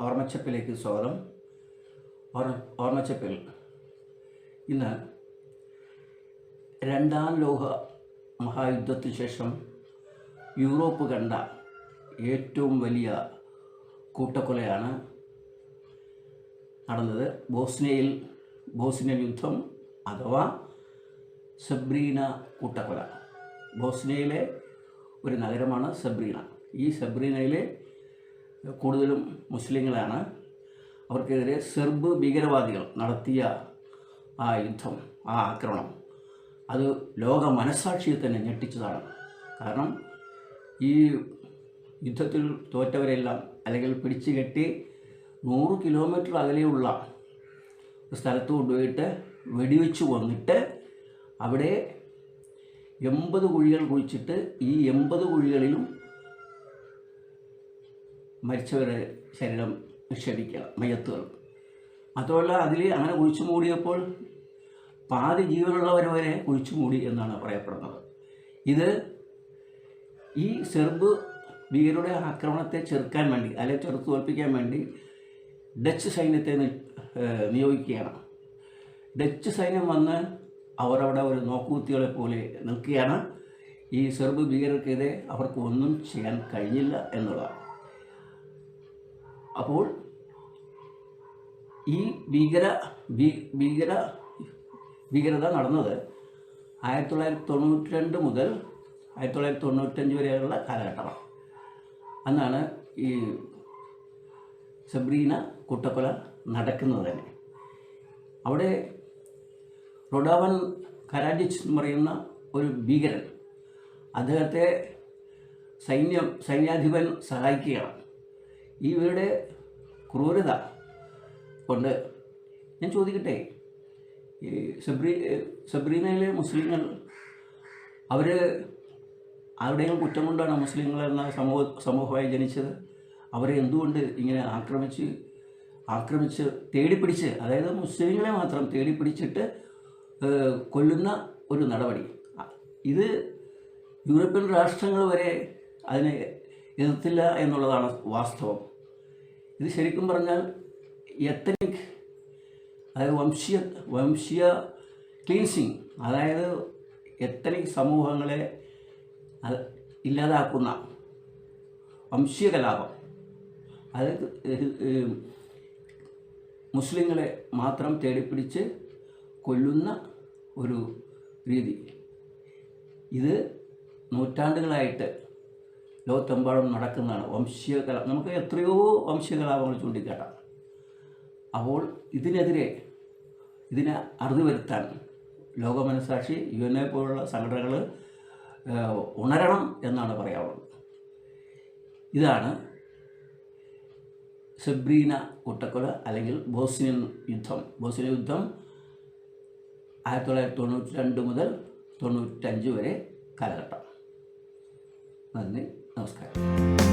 ഓർമ്മച്ചപ്പിലേക്ക് സ്വാഗതം. ഓർമ്മച്ചപ്പിൽ ഇന്ന് രണ്ടാം ലോക മഹായുദ്ധത്തിന് ശേഷം യൂറോപ്പ് കണ്ട ഏറ്റവും വലിയ കൂട്ടക്കൊലയാണ് നടന്നത്. ബോസ്നിയൻ യുദ്ധം അഥവാ സെബ്രീന കൂട്ടക്കൊല. ബോസ്നിയയിലെ ഒരു നഗരമാണ് സെബ്രീന. ഈ സെബ്രീനയിൽ കൂടുതലും മുസ്ലിങ്ങളാണ്. അവർക്കെതിരെ സെർബ് ഭീകരവാദികൾ നടത്തിയ ആ യുദ്ധം, ആ ആക്രമണം, അത് ലോക മനസ്സാക്ഷിയെ തന്നെ ഞെട്ടിച്ചതാണ്. കാരണം ഈ യുദ്ധത്തിൽ തോറ്റവരെല്ലാം അല്ലെങ്കിൽ പിടിച്ചു കെട്ടി 100 കിലോമീറ്റർ അകലെയുള്ള സ്ഥലത്ത് കൊണ്ടുപോയിട്ട് വെടിവെച്ച് കൊന്നിട്ട് അവിടെ 80 കുഴികൾ കുഴിച്ചിട്ട് ഈ 80 കുഴികളിലും മരിച്ചവരുടെ ശരീരം നിക്ഷേപിക്കുക, മയ്യത്തുകൾ. അതുമല്ല, അതിൽ അങ്ങനെ കുഴിച്ചു മൂടിയപ്പോൾ പാതി ജീവനുള്ളവർ വരെ കുഴിച്ചു മൂടി എന്നാണ് പറയപ്പെടുന്നത്. ഇത് ഈ സെർബ് ഭീകരരുടെ ആക്രമണത്തെ ചെറുക്കാൻ വേണ്ടി, അല്ലെങ്കിൽ ചെറുത്ത് തോൽപ്പിക്കാൻ വേണ്ടി ഡച്ച് സൈന്യത്തെ നിയോഗിക്കുകയാണ്. ഡച്ച് സൈന്യം വന്ന് അവരവിടെ ഒരു നോക്കുകുത്തികളെ പോലെ നിൽക്കുകയാണ്. ഈ സെർബ് ഭീകരർക്കെതിരെ അവർക്ക് ഒന്നും ചെയ്യാൻ കഴിഞ്ഞില്ല എന്നുള്ളതാണ്. അപ്പോൾ ഈ ഭീകരത നടന്നത് 1992 മുതൽ 1995 വരെയുള്ള കാലഘട്ടമാണ്. അന്നാണ് ഈ സെബ്രീന കൂട്ടക്കൊല നടക്കുന്നത് തന്നെ. അവിടെ റൊഡാവൻ കരാജിച്ച് എന്ന് പറയുന്ന ഒരു ഭീകരൻ, അദ്ദേഹത്തെ സൈന്യാധിപൻ സഹായിക്കുകയാണ്. ഇവരുടെ ക്രൂരത കൊണ്ട് ഞാൻ ചോദിക്കട്ടെ, ഈ സെബ്രീനയിലെ മുസ്ലിങ്ങൾ അവരുടെയും കുറ്റം കൊണ്ടാണ് മുസ്ലിങ്ങൾ എന്ന സമൂഹമായി ജനിച്ചത്. അവരെ എന്തുകൊണ്ട് ഇങ്ങനെ ആക്രമിച്ച് തേടിപ്പിടിച്ച്, അതായത് മുസ്ലിങ്ങളെ മാത്രം തേടിപ്പിടിച്ചിട്ട് കൊല്ലുന്ന ഒരു നടപടി? ഇത് യൂറോപ്യൻ രാഷ്ട്രങ്ങൾ വരെ അതിനെ എതിർത്തില്ല എന്നുള്ളതാണ് വാസ്തവം. ഇത് ശരിക്കും പറഞ്ഞാൽ എത്തനിക്, അതായത് വംശീയ ക്ലീൻസിങ്, അതായത് എത്തനിക് സമൂഹങ്ങളെ ഇല്ലാതാക്കുന്ന വംശീയ കലാപം, അതായത് മുസ്ലിങ്ങളെ മാത്രം തേടിപ്പിടിച്ച് കൊല്ലുന്ന ഒരു രീതി. ഇത് നൂറ്റാണ്ടുകളായിട്ട് ലോകത്തെമ്പാടും നടക്കുന്നതാണ്. നമുക്ക് എത്രയോ വംശീയ കലാപങ്ങൾ ചൂണ്ടിക്കാട്ടാം. അപ്പോൾ ഇതിനെ അറുതി വരുത്താൻ ലോകമനസാക്ഷി, UN പോലുള്ള സംഘടനകൾ ഉണരണം എന്നാണ് പറയാറുള്ളത്. ഇതാണ് സെബ്രീന കൂട്ടക്കൊല അല്ലെങ്കിൽ ബോസ്നിയൻ യുദ്ധം 1992 മുതൽ 95 വരെ കാലഘട്ടം. നന്ദി, നമസ്കാരം.